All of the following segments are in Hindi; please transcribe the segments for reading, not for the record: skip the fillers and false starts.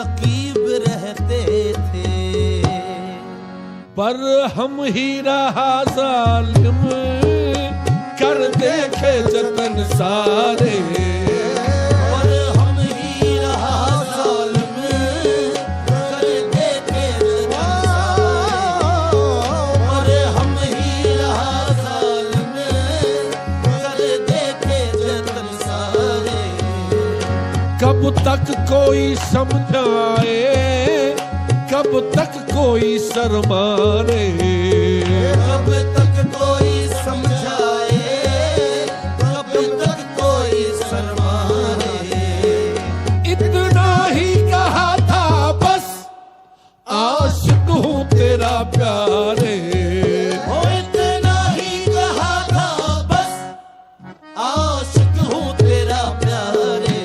रकीब रहते थे। पर हम ही रहा जालिम कर देखे जतन सारे। और हम ही रहा जालिम कर देखे जतन सारे। और हम ही रहा जालिम कर देखे जतन सारे। कब तक कोई समझाए, कब तक कोई शर्माए। कब तक कोई समझाए, कब तक कोई शर्माए। इतना ही कहा था बस आशिक हूँ तेरा प्यारे। ओ इतना ही कहा था बस आशिक हूँ तेरा प्यारे।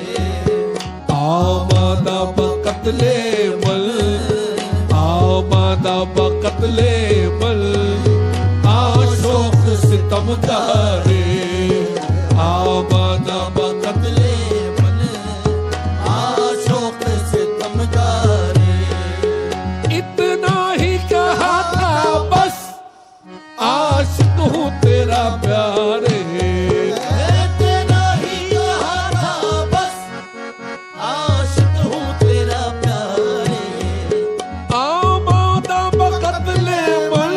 आमादा बकतले मल, आमादा बकतले मल, आशोक सितमगारे। आमादा बकतले मन आशोक सितमगारे। इतना ही कहा था बस आशिक हूँ तेरा प्यारे। इतना ही कहा था बस आशिक हूँ तेरा प्यारे। आमादा बकतले मल,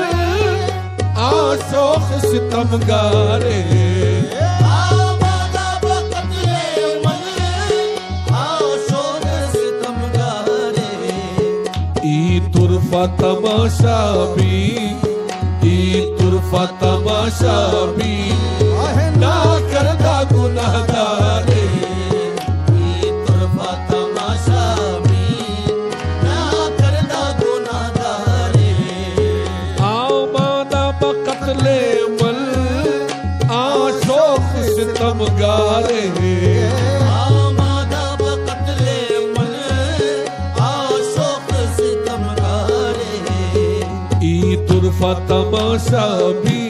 आशोक सितमगारे। आमादा बकतले मन आशोक सितमगारे। ई तुरफा तमाशा भी, ई तुरफा तमाशा भी ना करदा गुनाहगारे। ई तुरफा तमाशा भी ना करदा गुनाहगारे। आमादा बकतले मल, आशोक सितमगारे। आमादा बकतले मन आशोक सितमगारे। ई तुरफा तमाशा भी,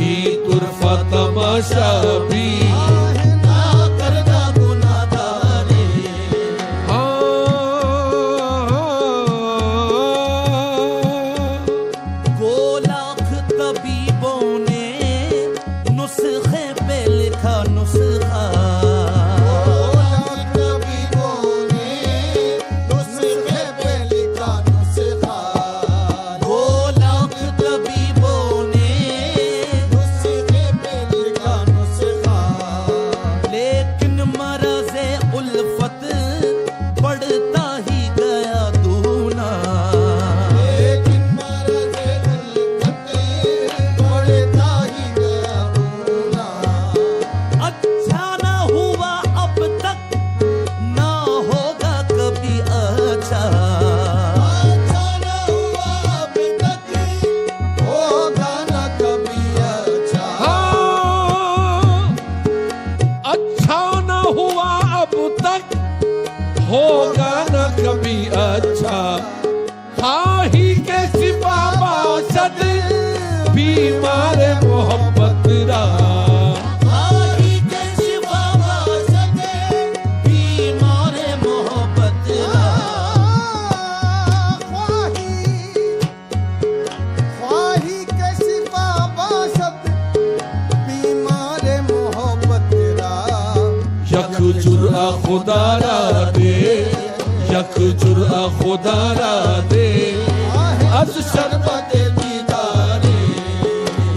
ई तुरफा तमाशा भी ना करदा गुनाहगारे। को लाख तबीबों ने नुस्खे पे लिखा नुस्खा। तबीबों ने नुस्खे पे लिखा नुस्खा। को लाख तबीबों ने नुस्खे पे लिखा नुस्खा। लेकिन मरज़े उल्फत बढ़ता ही गया दूना। लेकिन मरज़े उल्फत बढ़ता ही गया दूना। अच्छा ना हुआ अब तक, ना होगा कभी अच्छा। अच्छा ना हुआ अब तक, होगा ना कभी अच्छा। अच्छा न हुआ अब तक, होगा न कभी अच्छा। खाही के सिवा बासद बीमार मोहब्बत रा। खाही के सिवा बासद बीमार मोहब्बत रा। ख्वाही के सिवा बासद बीमार मोहब्बत रा। यक जुर्आ खुदारा दे, यक जुर्आ खुदारा दे, अज शरबत दीदारे।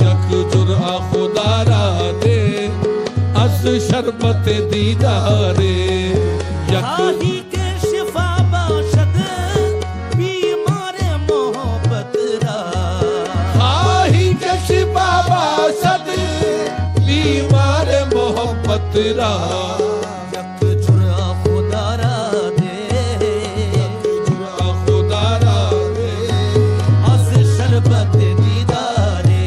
यक जुर्आ खुदारा दे, अज शरबत दीदारे। यक खाही के शिफा बाशद बीमार मोहब्बत रा। खाही के सिवा बासद बीमार मोहब्बत रा। यक जुर्आ खुदारा दे, यक जुर्आ खुदारा दे, अज शरबत दीदारे।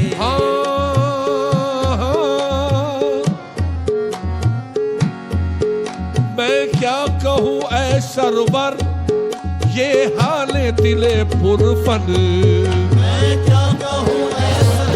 मैं क्या कहूँ ऐ सरवर, ये हाल दिले पुरफन। मैं क्या कहूँ ऐसा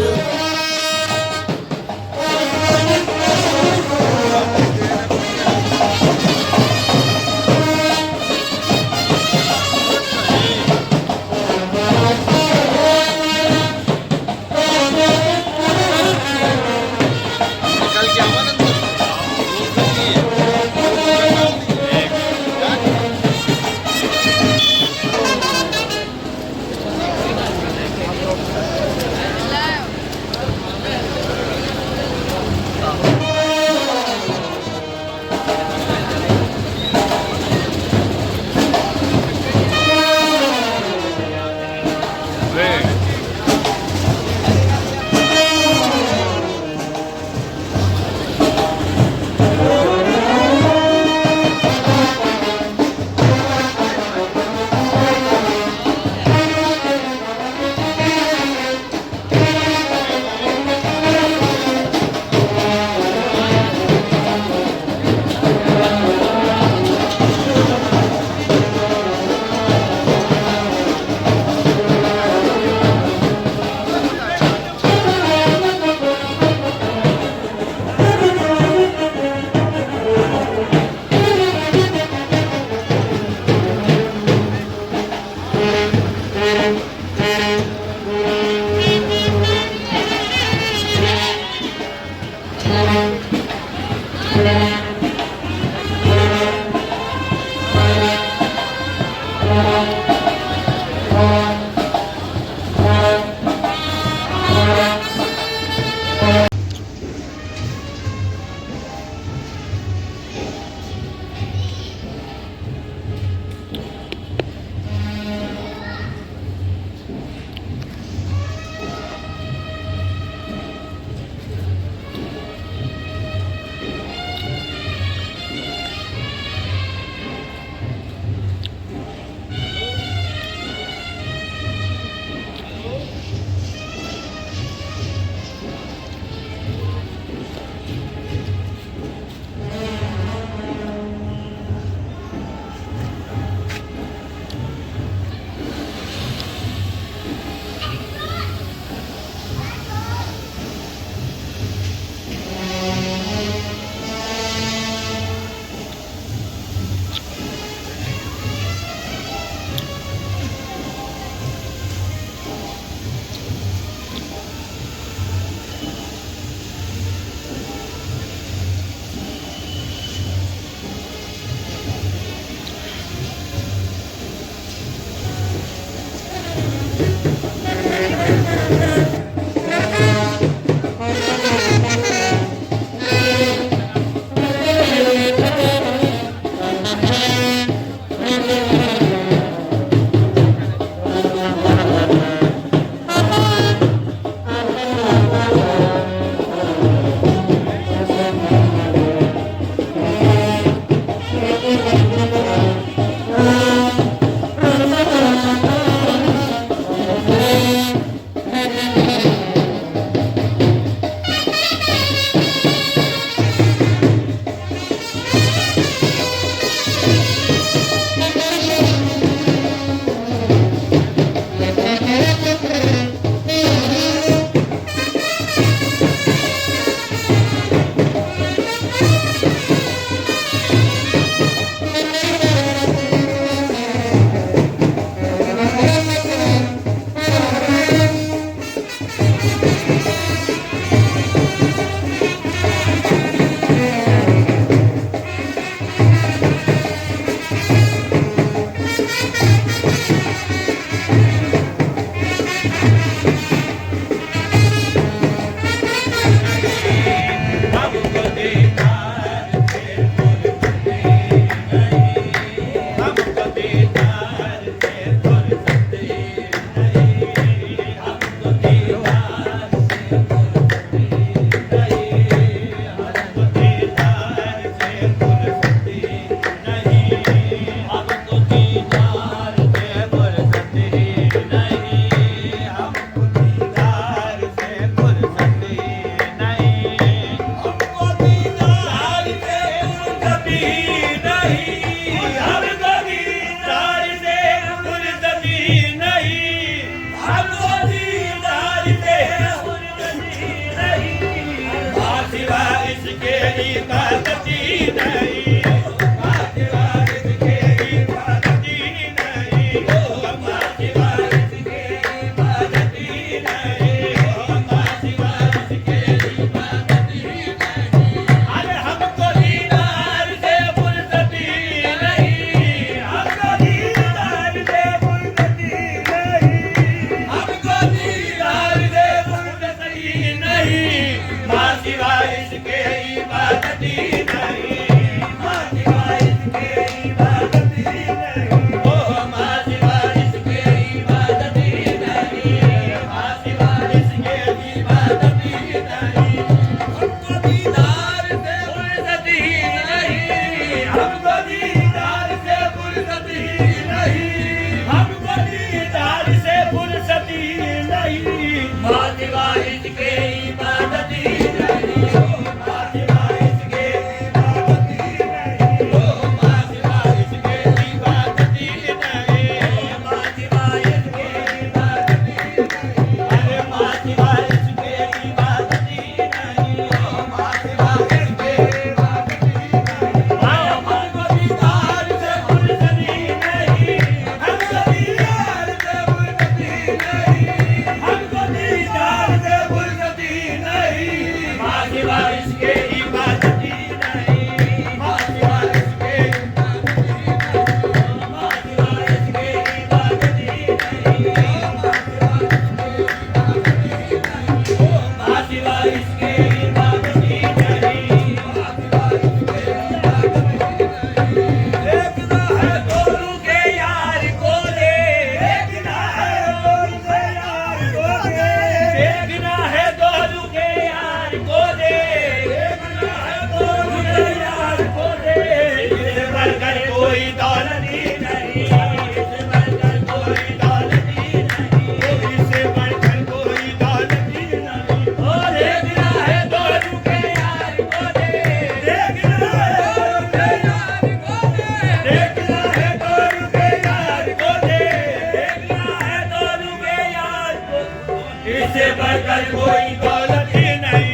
कोई दौलत ही नहीं,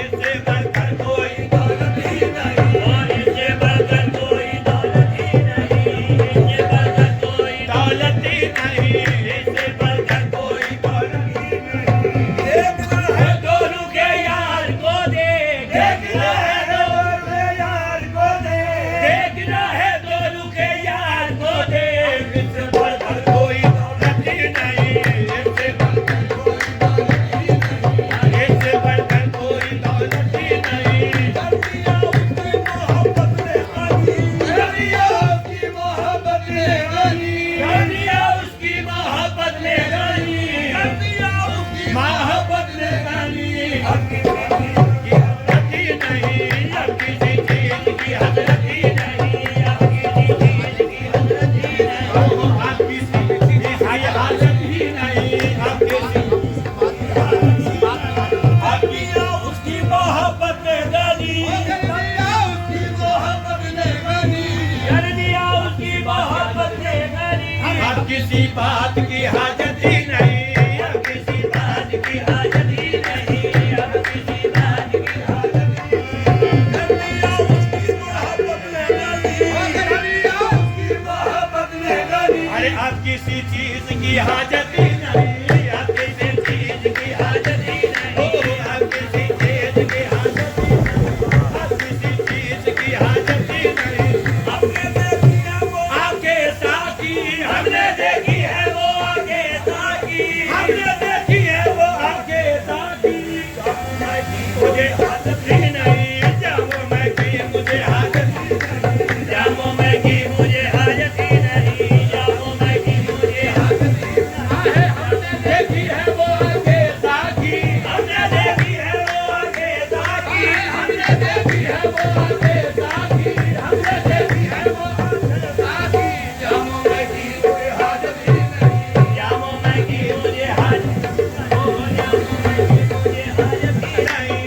इससे बढ़कर कोई दौलत ही नहीं, और इससे बढ़कर कोई दौलत ही नहीं, इससे बढ़कर कोई दौलत ही नहीं, इससे बढ़कर कोई दौलत ही नहीं। देखना है दोनों के यार को देख, देखना है दोनों के यार को देख, देखना है दोनों के यार को देख, इससे बढ़कर कोई दौलत ही नहीं, इससे बढ़कर कोई दौलत ही नहीं, इससे बढ़कर कोई दौलत ही नहीं। दरिया उसकी मोहब्बत ने गानी, दरिया उसकी मोहब्बत ने गानी, दरिया उसकी मोहब्बत ने गानी, दरिया उसकी मोहब्बत ने गानी। अब किसी चीज की हजरत ही नहीं, अब किसी चीज की हजरत ही नहीं, अब किसी चीज की हाजत ही नहीं, अब किसी दरिया उसकी मोहब्बत ने गानी, दरिया उसकी मोहब्बत ने गानी, दरिया उसकी मोहब्बत ने गानी। अब किसी बात की हाजत ही नहीं, अब किसी बात की हाजत ही नहीं, अब किसी बात की हाजत ही नहीं। दरिया उसकी मोहब्बत ने गानी, दरिया उसकी मोहब्बत ने गानी। अरे अब किसी चीज की हाजत ही नहीं, अब किसी चीज की हाजत ही नहीं, अब किसी चीज की हाजत ही नहीं, अब किसी चीज की हाजत ही नहीं। हमने देखी है वो आके साकी, हमने देखी है वो आके साकी, हमने देखी है वो आके साकी। मुझे हाजत ही नहीं, जामो मैं की मुझे हाजत ही नहीं, जामो मैं की मुझे हाजत ही नहीं, जामो मैं की मुझे हाजत ही नहीं। हमने देखी है वो आके साकी, हमने देखी है वो आके साकी, हमने देखी है वो आके साकी, हमने देखी है वो आके साकी। जामो मैं की मुझे हाजत ही नहीं, जामो मैं की मुझे हाजत ही नहीं, जामो मैं की मुझे हाजत ही नहीं।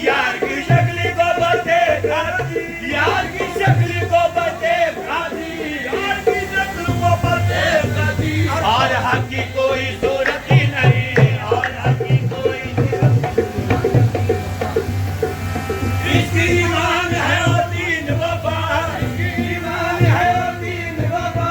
यार की शक्ल को बचे खाती, यार की शक्ल को बचे खाती, यार की शक्ल को बचे खाती, और हक की कोई सूरत ही नहीं, और हक की कोई सूरत ही नहीं। इसकी ईमान है और दीन वफा, इसकी ईमान है और दीन वफा,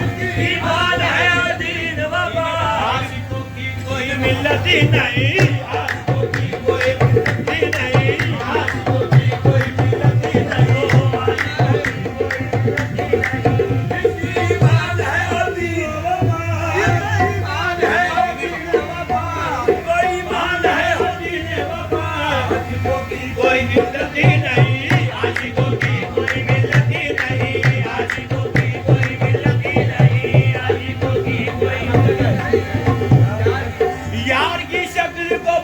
इसकी ईमान है और दीन वफा। आशिकों की कोई मिल्लत ही नहीं, आशिकों की कोई मिल्लत ही नहीं, आशिकों की कोई मिल्लत ही नहीं, आशिकों की कोई मिल्लत ही नहीं। इसकी ईमान है और दीन वफा, इसकी ईमान है और दीन वफा, कोई ईमान है और दीन वफा। आशिकों की कोई मिल्लत ही नहीं, आशिकों की कोई मिल्लत ही नहीं, आशिकों की कोई मिल्लत ही नहीं, आशिकों की कोई मिल्लत ही नहीं। यार की शक्ल को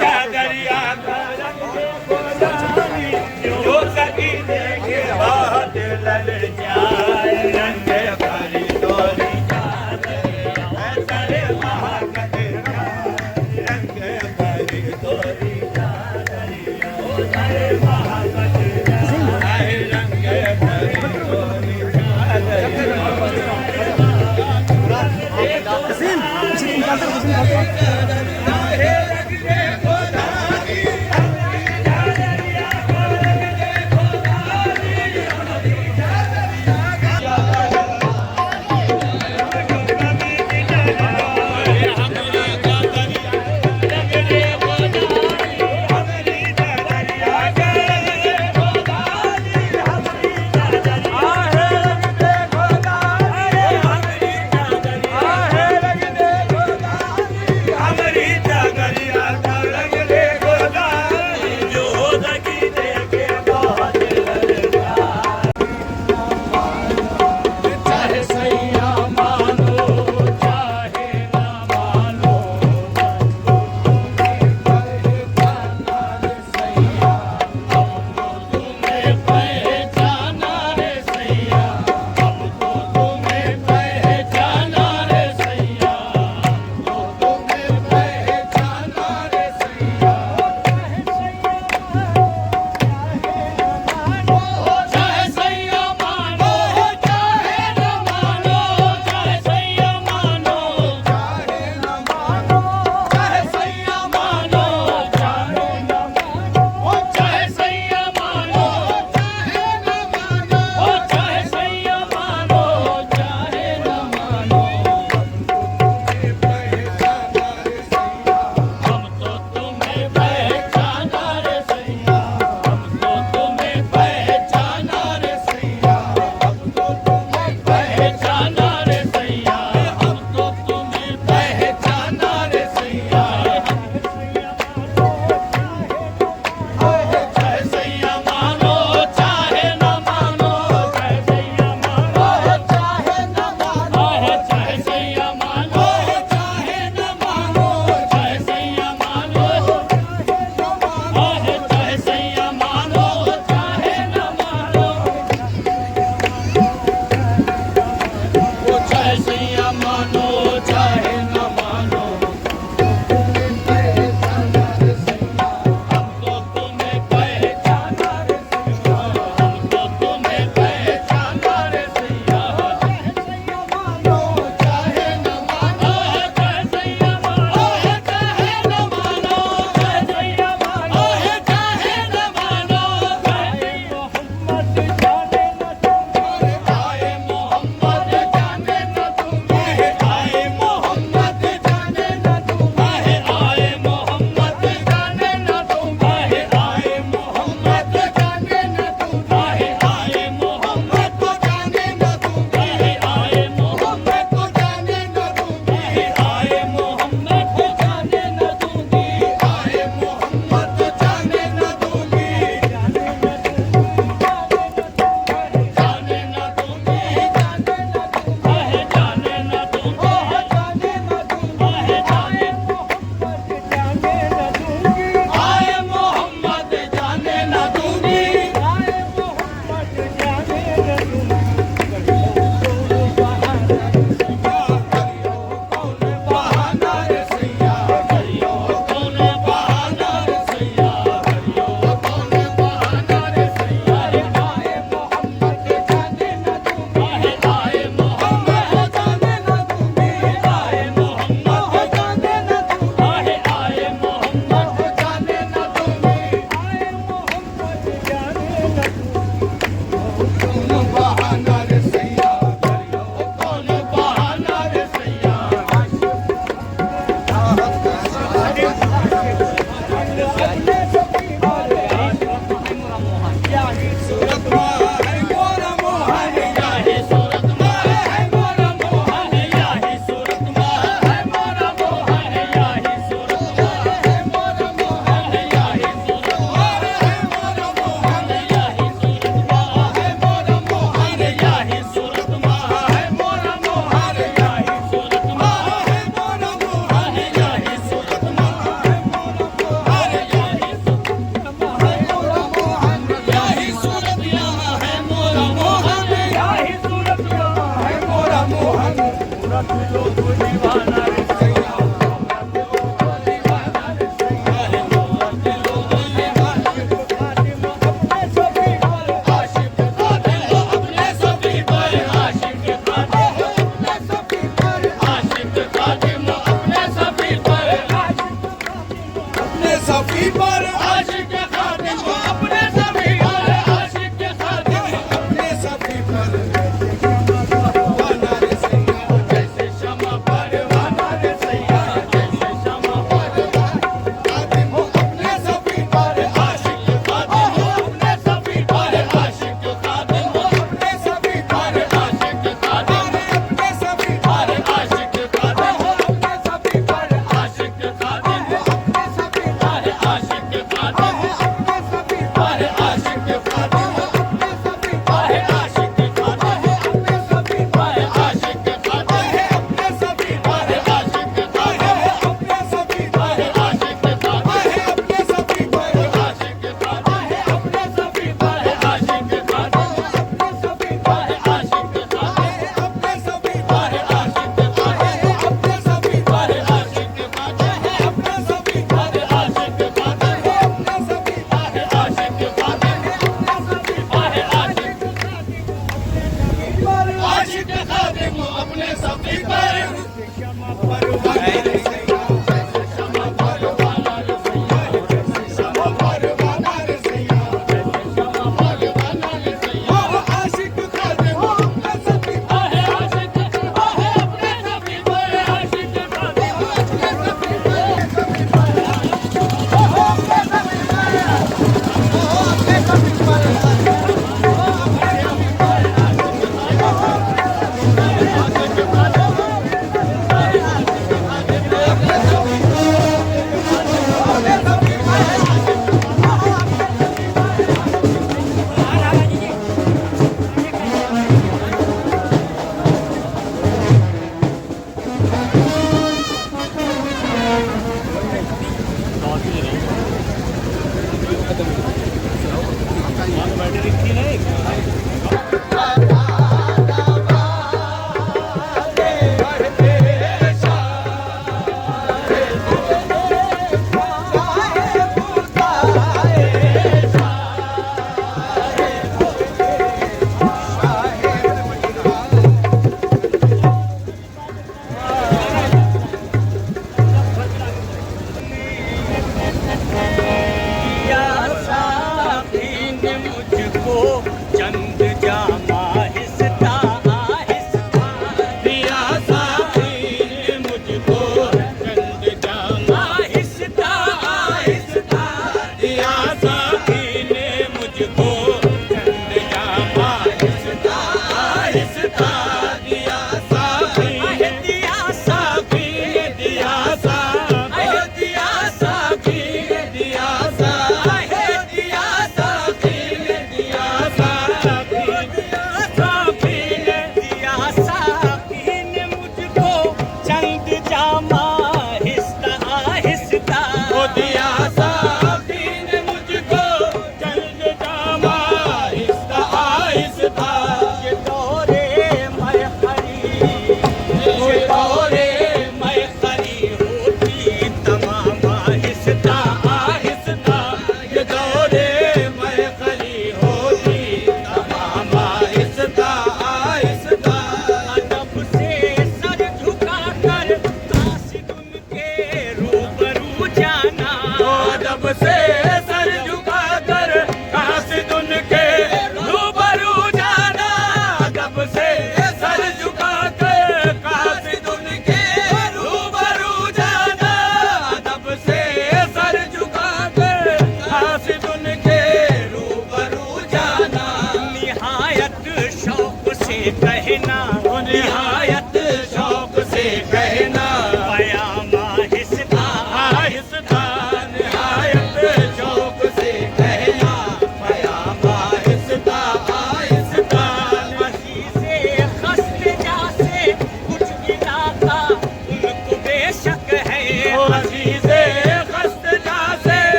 का दरिया का रंग देखो जानी, जो सकी देखे बहुत ललचाए, रंग भरी तोरी चादरिया सरे महाकत का, रंग भरी तोरी चादरिया सरे महाकत का, रंग भरी तोरी हमारी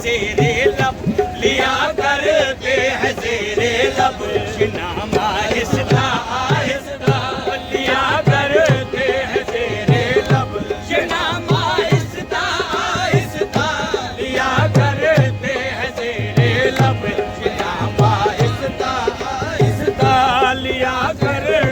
ज़ेरे लब, लिया करते हैं ज़ेरे लब, ये नाम आहिस्ता आहिस्ता लिया करते हैं ज़ेरे लब, ये नाम आहिस्ता आहिस्ता लिया करते हैं ज़ेरे लब, ये नाम आहिस्ता आहिस्ता लिया करते।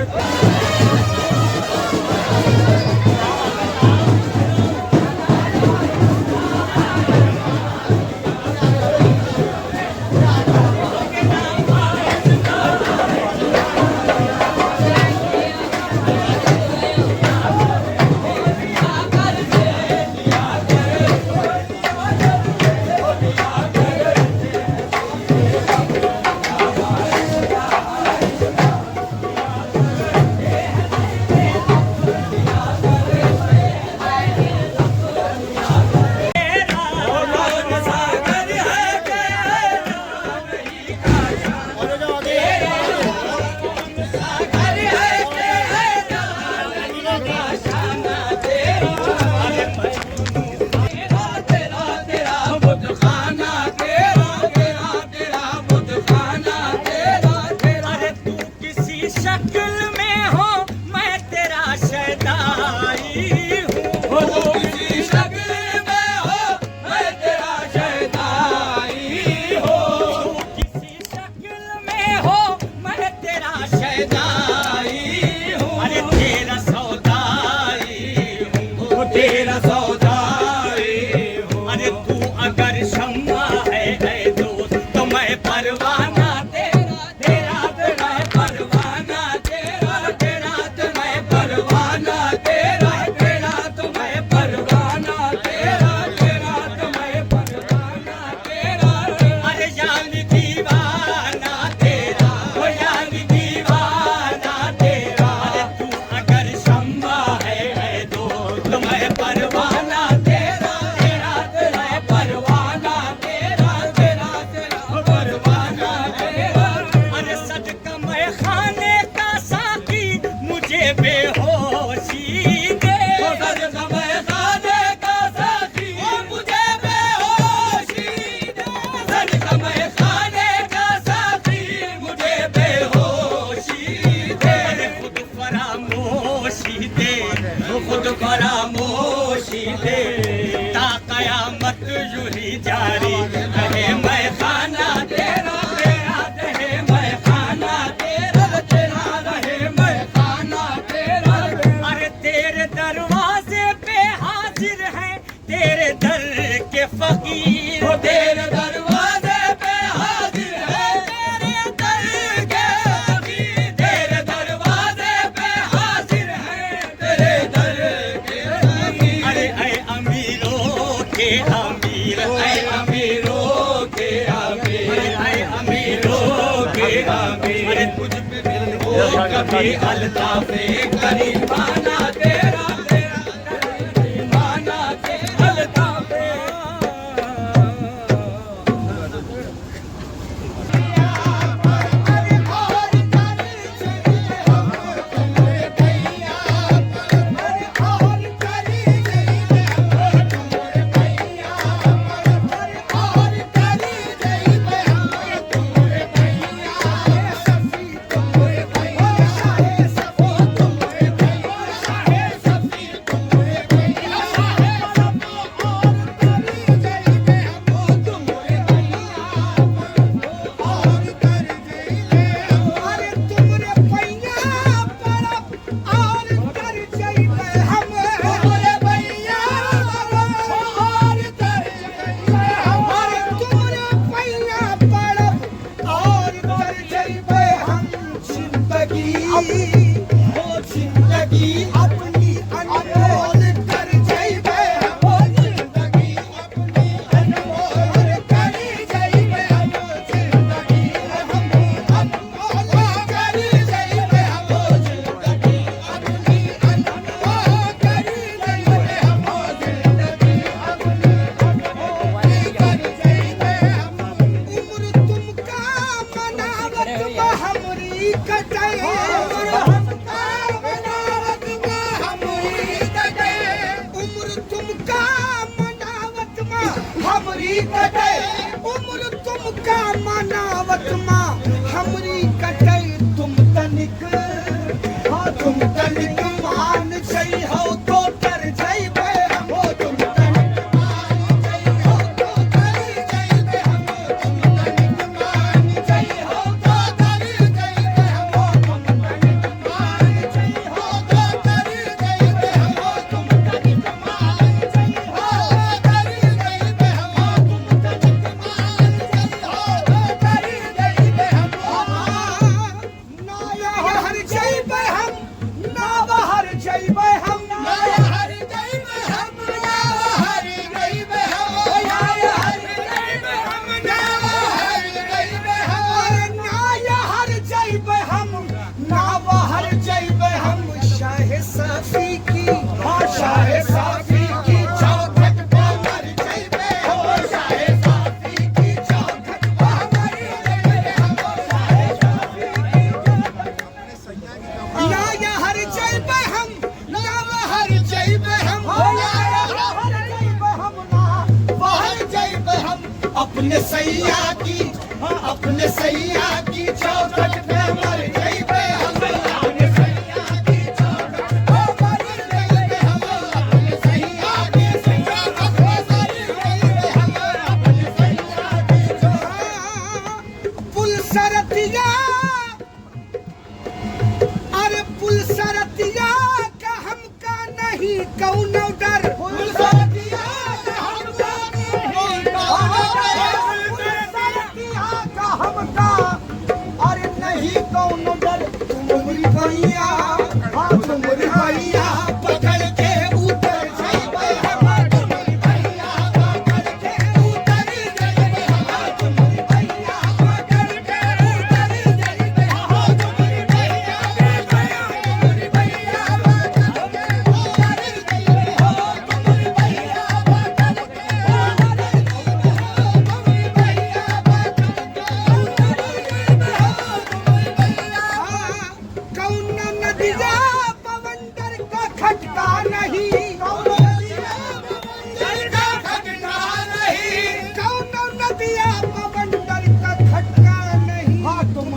शक्ल में हो मैं तेरा शैताई हूँ, किसी शक्ल में हो मैं तेरा शैताई हूँ, किसी शक्ल में हो मैं तेरा शैताई हूँ, अरे तेरा सौदाई हूँ, तेरा सौदाई हूँ, अरे तू अगर शम्मा है दोस्त तो मैं परवाना तेरा तेरा तेरा परवाना तेरा तेरा तो मैं परवाना तेरा तेरा तो मैं परवाना तेरा तेरा तो मैं परवाना तेरा, अरे यानी दीवाना तेरा ओ यानी दीवाना तेरा, अरे तू अगर शम्मा है दोस्त तो मैं परवाना तेरा तेरा तेरा परवाना तेरा तेरा तेरा परवाना तेरा, अरे सदका मैं खाने का साकी मुझे बेहोशी दे, सदका मैं खाने का साकी मुझे बेहोशी दे, सदका मैं खाने का साकी मुझे बेहोशी दे, खुद फरामोशी दे खुद फरामोशी दे, ता कयामत यूं ही जारी रहे मैं खाना तेरा तेरा रहे मैं खाना तेरा तेरा रहे मैं खाना तेरा, अरे तेरे दरवाजे पे हाजिर है तेरे दर के फकीर, तेरे दरवाजे पे हाजिर है तेरे दर के फकीर, तेरे दरवाजे पे हाजिर है तेरे दर के फकीर, अरे ऐ अमीरों के अमीर ऐ अमीरों के अमीर ऐ अमीरों के अमीर, अरे तुझ पे दिल हो कभी अल्ताफ़े करीमाना तेरा तेरा करीमाना तेरा अल्ताफ़े। हमरी कटे उम्र तुम का मनावत माँ हमरी कटे तुम तनिक हाँ तुम तनिक मान जाइ हो तो कर जाइबे हम हो तुम तनिक मान जाइ हो तो कर जाइबे हम हो तुम तनिक मान जाइ हो तो कर जाइबे हम हो तुम तनिक मान जाइ हो तो कर जाइबे हम हो तुम तनिक मान जाइ हो तो कर जाइबे हम हो तुम तनिक मान जाइ हो तो कर जाइबे हम ना हर जाइबे हम ना बाहर जाइबे हम ना हर जाइबे हम ना बाहर जाइबे हम ना हर जाइबे हम ना बाहर जाइबे हम ना हर जाइबे हम ना बाहर जाइबे हम शाह साफी की शाह साफी की चौखट पे मर जाइबे हो शाह साफी की चौखट पे मर जाइबे हम शाह साफी ना हर जाइबे हम ना बाहर जाइबे हम ना हर जाइबे हम ना बाहर जाइबे हम अपने सैया की चौखट पे मर जाइबे हम अपने सैया की चौखट पे मर जाइबे हम अपने सैया की चौखट पे मर जाइबे हम अपने सैया की चौखट पुल सरतिया अरे पुल सरतिया का हमका नहीं कौनो डर पुल सरतिया का हमका नहीं कौनो डर पुल सरतिया का हमका अरे नहीं कौनो डर तुमरी भैया हाँ तुमरी भैया पकड़ के उतर जाइबे हम तुमरी भैया पकड़ के उतर जाइबे हम तुमरी भैया पकड़ के उतर जाइबे हम तुमरी भैया तुमरी भैया पकड़ के उतर जाइबे हम तुमरी भैया पकड़ के उतर जाइबे हम तुमरी भैया पकड़ के उतर जाइबे हम तुमरी भैया कौन नदिया पवंडर का खटका नहीं कौन नदिया पवंडर का खटका नहीं कौन नदिया पवंडर का खटका नहीं हाँ तुम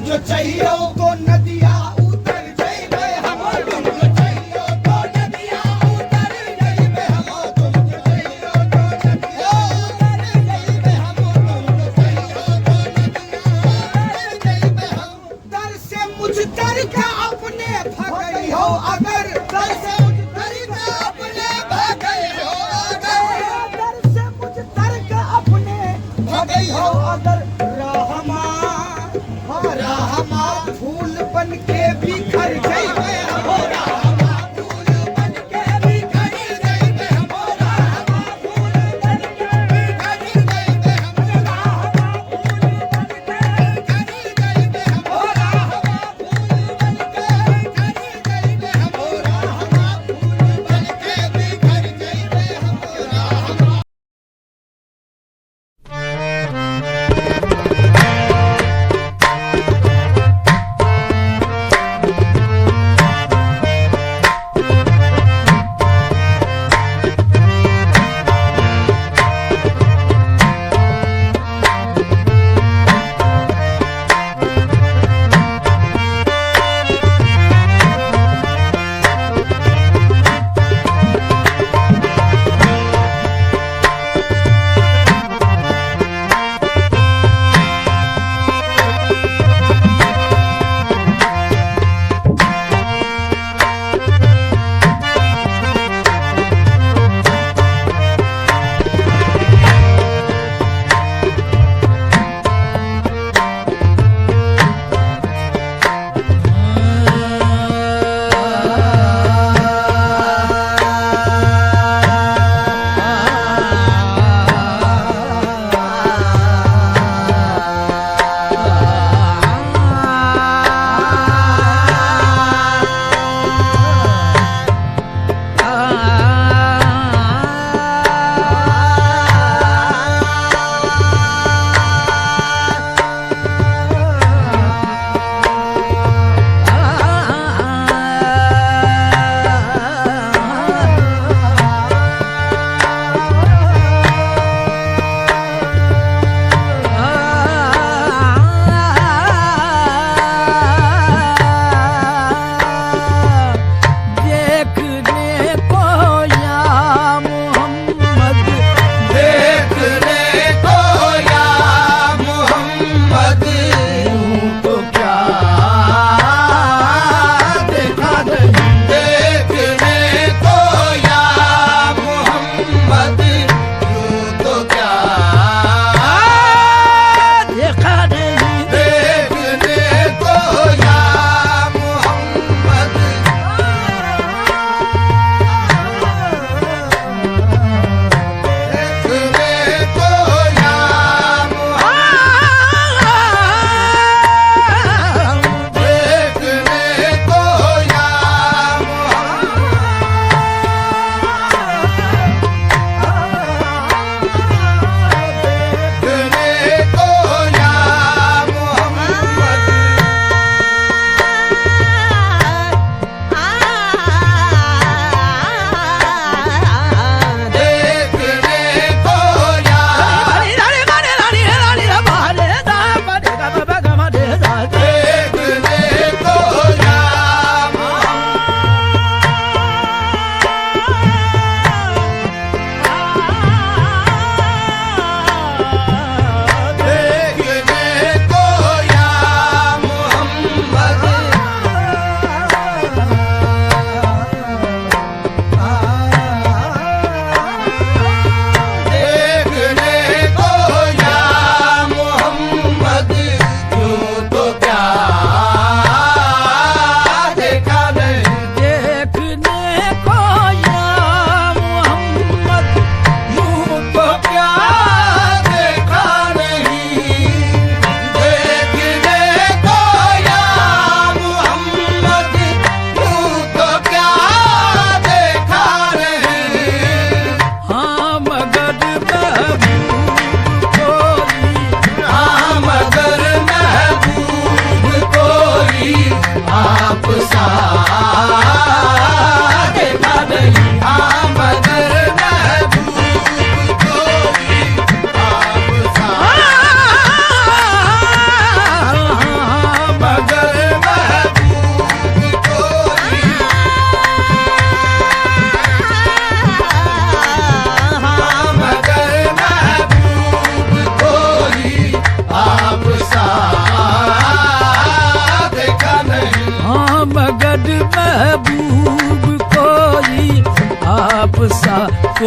जो चाहिए तो नदिया उतर जाइबे हम तुम जो चाहिए तो नदिया उतर जाइबे हम तुम जो चाहिए तो नदिया उतर जाइबे हम तुम जो चाहिए तो नदिया उतर जाइबे हम दर से मुझ दर का अपने भगई हो अगर दर से मुझ दर का अपने भगई हो अगर दर से मुझ दर का अपने भगई हो अगर रहमा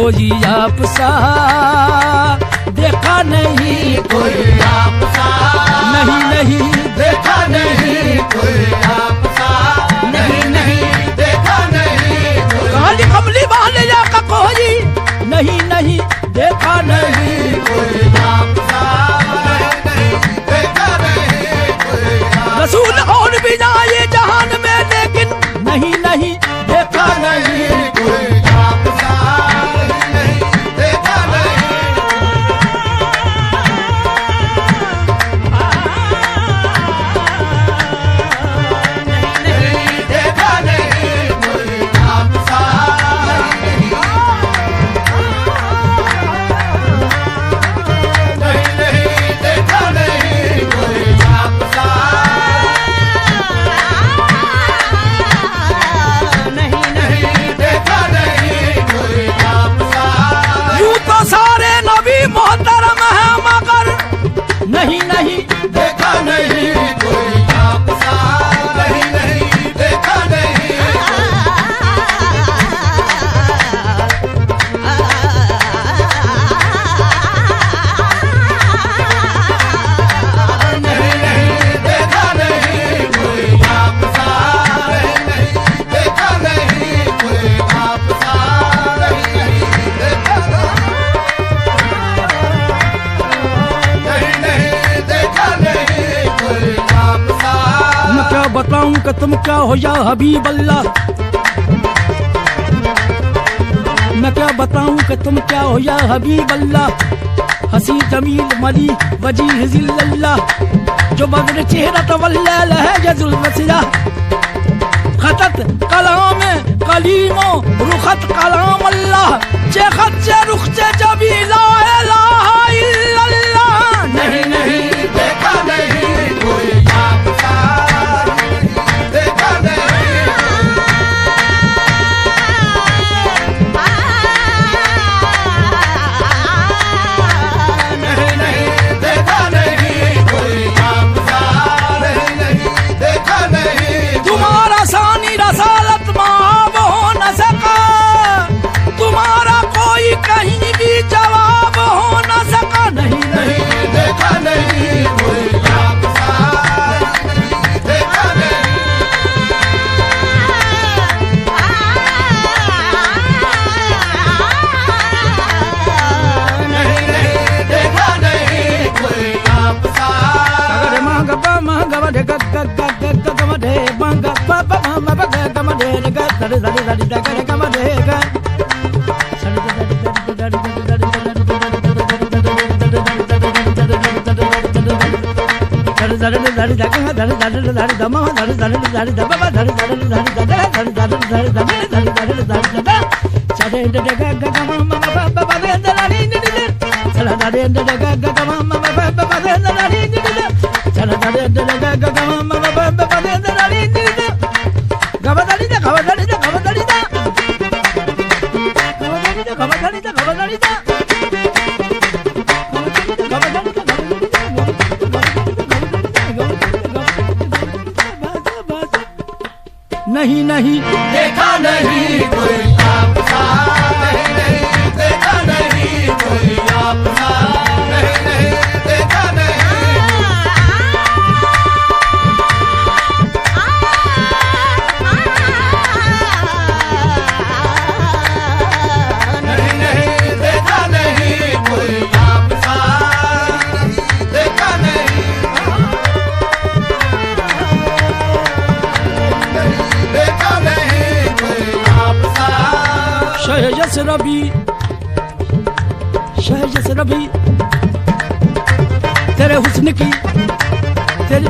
कोई आपसा, देखा नहीं कोई आपसा नहीं नहीं देखा नहीं, कोई आपसा नहीं नहीं देखा नहीं, कोई काली कमली वाले या का कोई नहीं नहीं देखा नहीं। कोई आपसा नहीं देखा नहीं, कोई रसूल और भी जाए जहान में, लेकिन नहीं नहीं देखा नहीं। कोई आपसा नहीं देखा नहीं, नहीं देखा नहीं, कोई आपसा नहीं देखा नहीं, कोई आपसा नहीं देखा नहीं, कोई आपसा यूं तो सारे नबी मोहतरम है, मगर नहीं नहीं देखा नहीं, कोई आपसा नहीं नहीं देखा नहीं, नहीं देखा नहीं, कोई आपसा नहीं देखा नहीं, कोई आपसा नहीं देखा नहीं देखा नहीं, कोई आपसा मैं क्या बताऊं कि तुम क्या हो या हबीब अल्लाह, मैं क्या बताऊं कि तुम क्या हो या हबीब अल्लाह। हसी जमील मली वजीह जिल्लल्लाह, जो बदर चेहरा तवल्ला है यजुल रसिया। खतत कलाम कलीमो रुखत कलाम अल्लाह, चे खत चे रुख चे जबी ला इलाहा इल्लल्लाह। नहीं नहीं देखा नहीं, कोई आपसा नहीं देखा नहीं, नहीं देखा नहीं, कोई आपसा नहीं देखा नहीं, तुम्हारा सानी रसालत माब हो न सका, तुम्हारा कोई कहीं भी जवाब हो न सका। नहीं नहीं नहीं देखा नहीं, कोई आपसा नहीं देखा नहीं, नहीं देखा नहीं, कोई आपसा अरे मांग बा मांग बड़े ग ग ग ग ग ग मधे मांग बा बा मांग बा ग ग मधे ग सरे सरे सरे ग ग ग मधे ग नहीं नहीं देखा नहीं, कोई आपसा नहीं देखा नहीं, कोई आपसा नहीं देखा नहीं देखा नहीं, कोई आपसा नहीं देखा नहीं देखा नहीं, कोई आपसा शहजस रबी तेरे हुस्न की तेरे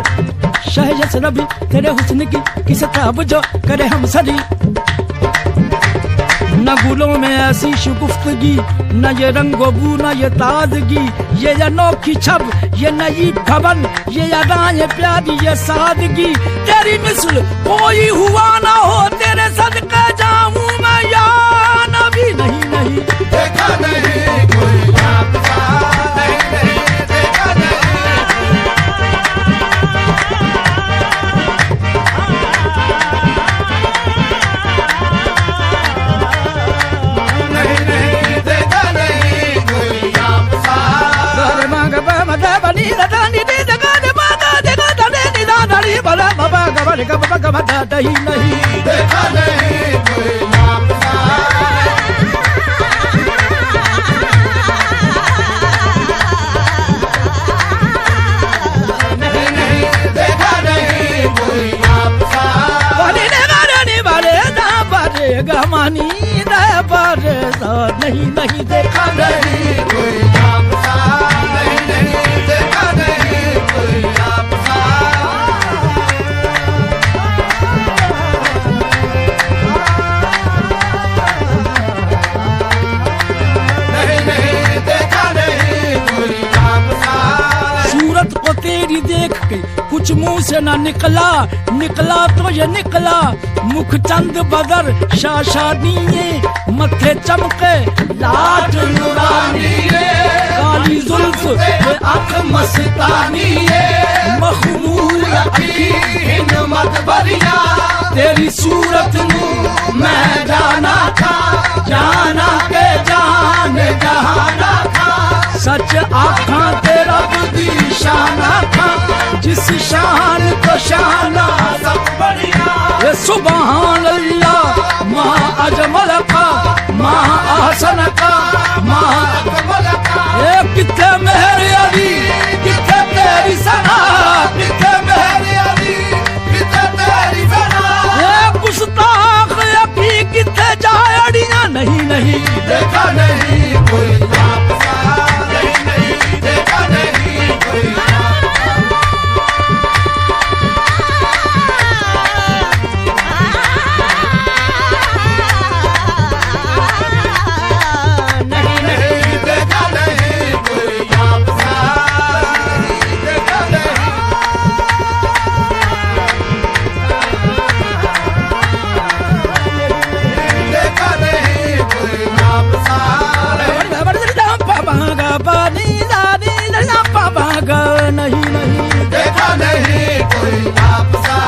शहजस रबी तेरे हुस्न की किस ताब जो करे हम सरी। न गुलों में ऐसी शुगुफ्तगी, न ये रंगो बू न ये ताजगी, ये अनोखी छब ये नई भवन, ये अदाएं प्यारी ये सादगी। तेरी मिसल कोई हुआ ना हो, तेरे सदके जाऊं मैं या नबी। नहीं नहीं देखा नहीं, कोई आपसा नहीं देखा नहीं नहीं नहीं देखा नहीं कोई आपसा नहीं देखा नहीं कोई आपसा वाले ने वाले दा बारे गमानी दा बारे सा नहीं नहीं देखा नहीं कोई आपसा नहीं देखा नहीं कोई आपसा नहीं देखा नहीं कोई आपसा सूरत को तेरी देख के कुछ मुंह से ना निकला निकला तो ये निकला मुख चंद बदर शाशानी मथे चमके लाट नूरानी काली जुल्फ आँख मस्तानी मखमूल हिम्मत भरिया तेरी सूरत तू मैं जाना था जाना के जान जहाना था सच आँखा तेरा दी शाना था जिस शान को शाना सब बढ़िया ये सुबहान अल्लाह माँ अजमल का माँ आसन का माँ कमल का ये कितने मेहर अली कितने तेरी सना कितने मेहर अली कितने तेरी सना ये गुस्ताख अभी कितने जायड़ियाँ नहीं नहीं देखा नहीं कोई आपसा नहीं देखा नहीं कोई नहीं देखा नहीं कोई आपसा देखा नहीं देखा नहीं कोई आपसा नहीं नहीं देखा नहीं कोई आपसा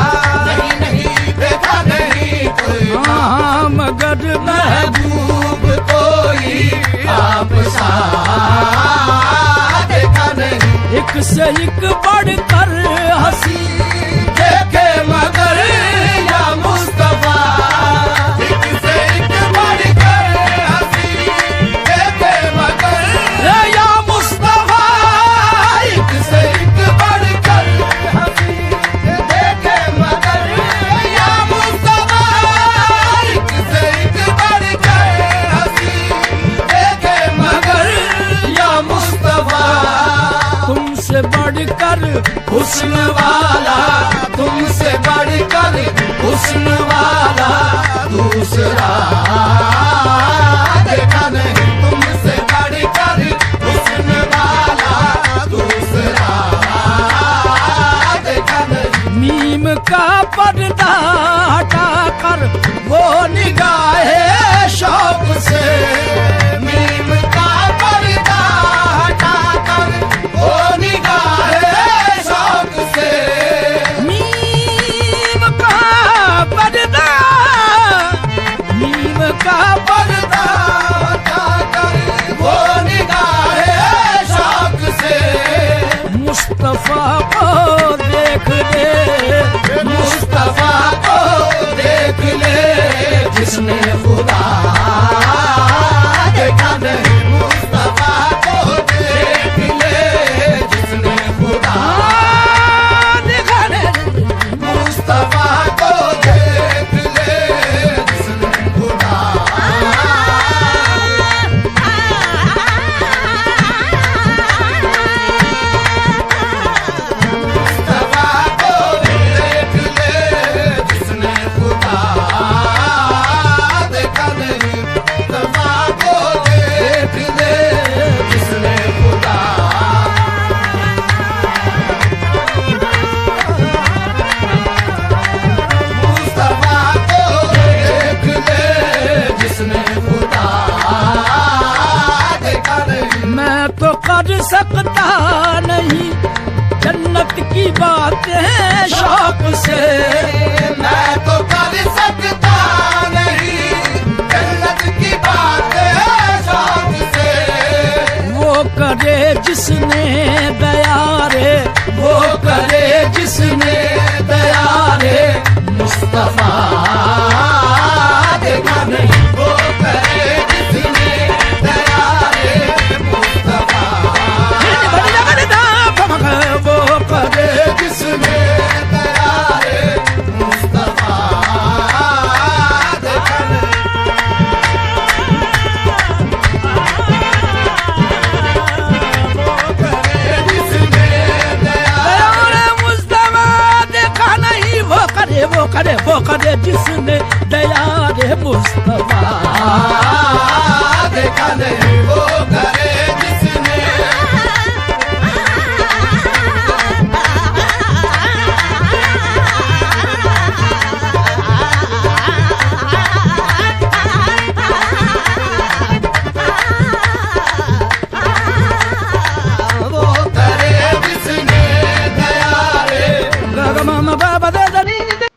नहीं देखा नहीं कोई हाँ मगर महबूब कोई आपसा देखा नहीं एक से एक बढ़कर हंसी देखे मगर या मुस्तफा एक से एक बढ़कर हंसी देखे मगर या मुस्तफा एक से एक बढ़कर हंसी देखे मगर या मुस्तफा एक से एक बढ़कर हंसी देखे मगर या मुस्तफा तुमसे बढ़कर हुस्न वाला तुमसे बढ़कर हुस्न वाला दूसरा देखा नहीं तुमसे बढ़कर हुस्न वाला दूसरा देखा नहीं मीम का पर्दा हटाकर वो निगाहे शौक से मीम का पर्दा हटाकर वो निगाहे शौक से मीम का पर्दा मीम का पर्दा हटाकर वो निगाहे शौक से मुस्तफा को देख ले मुस्तफा को देख ले जिसने खुदा देखा नहीं मुस्तफा को देख ले जिसने खुदा देखा ले मुस्तफा को देख ले जिसने खुदा मुस्तफा को देख ले जिसने खुदा देखा नहीं मुस्तफा को देख ले जिसने खुदा मुस्तफा को देख ले जिसने खुदा देखा नहीं मैं तो कर सकता नहीं जन्नत की बातें शौक से मैं तो कर सकता नहीं जन्नत की बात शौक से वो करे जिसने दया रे वो करे जिसने दया रे मुस्तफा देखा नहीं वो करे जिसने दया रे मुस्तफा वो करे जिसने दया रे मुस्तफा देखा नहीं जिसने दया वो करे जिसने दया रे मुस्तफा देखा नहीं वो करे जिसने वो करे जिसने दया रे गगमा बाबा दे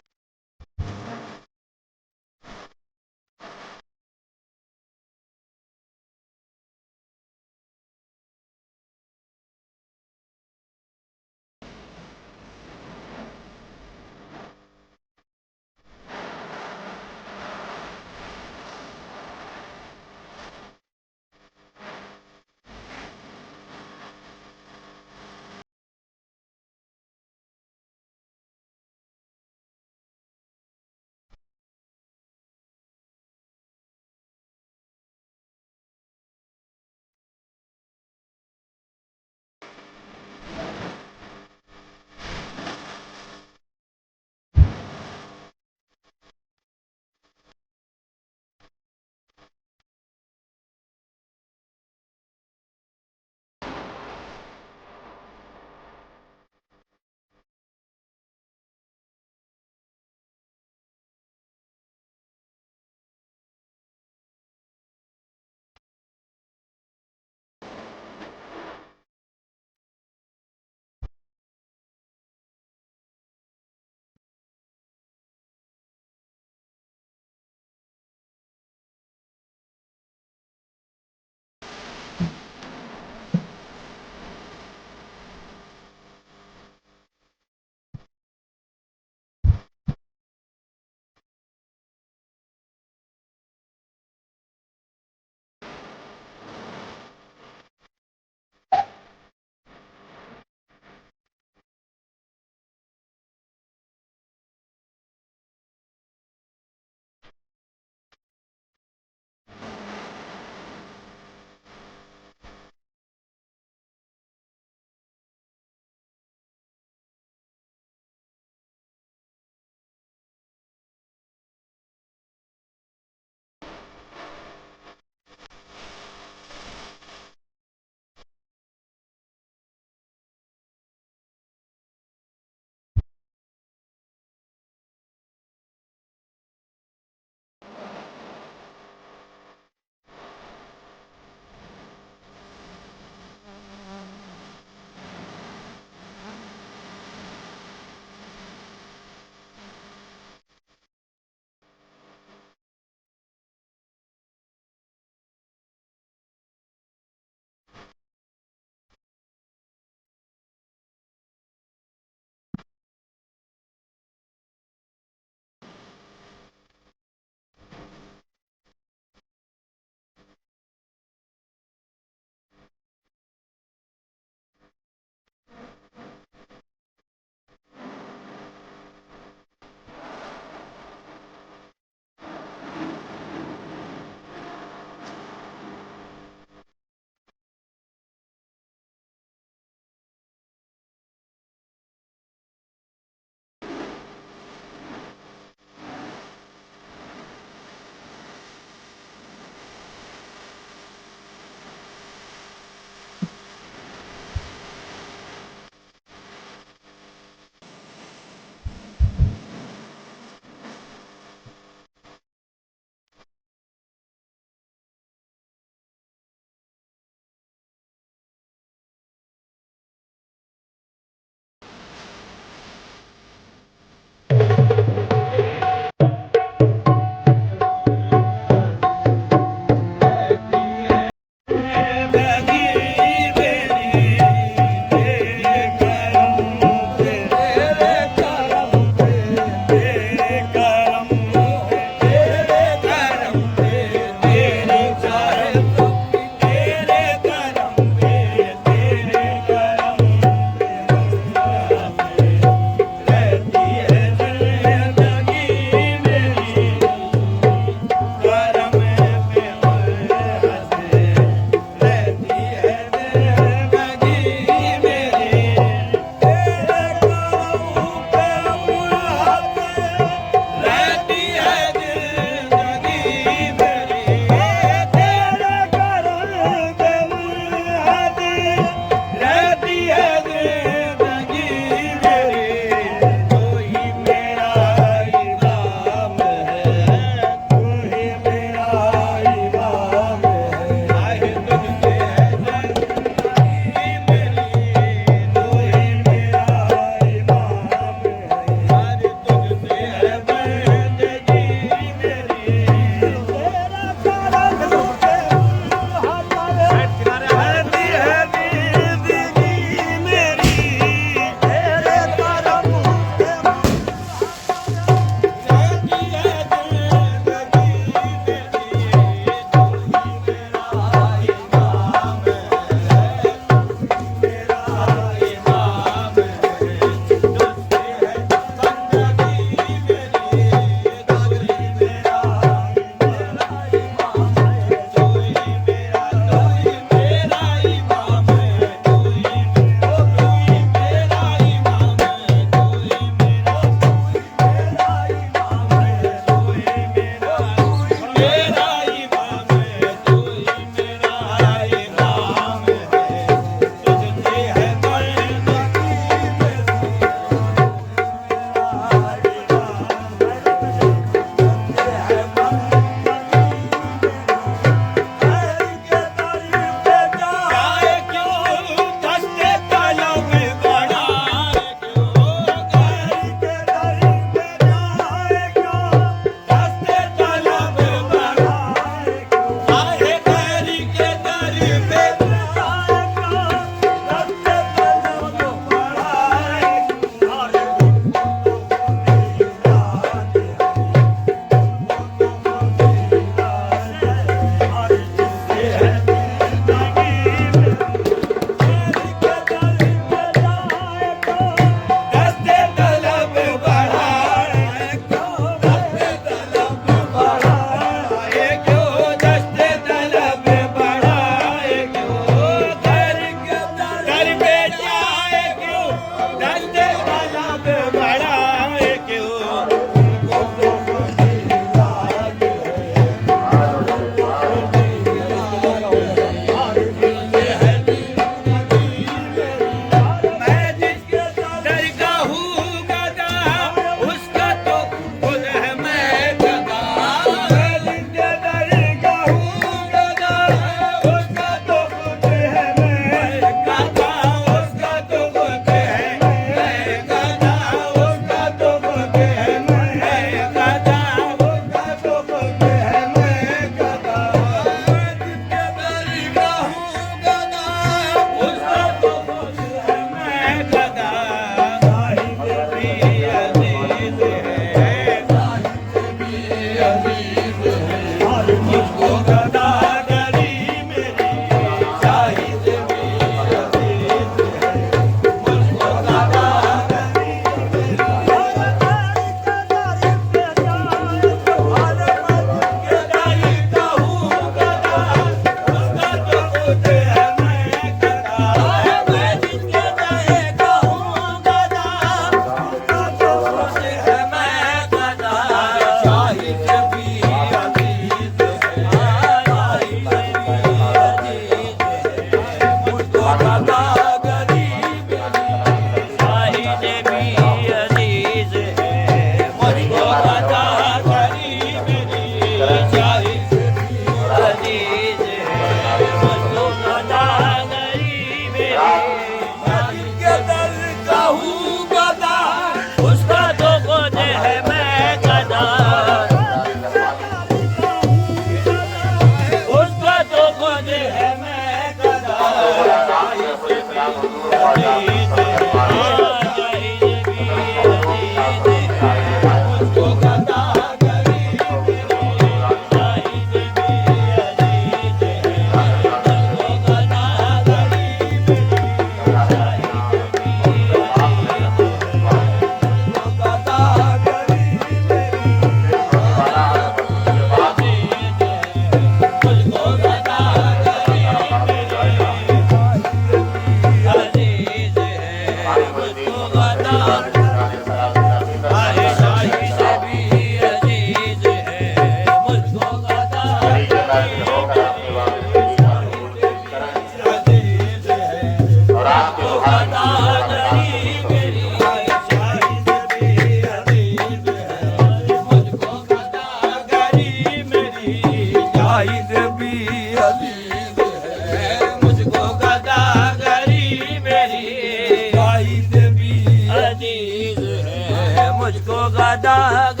दाग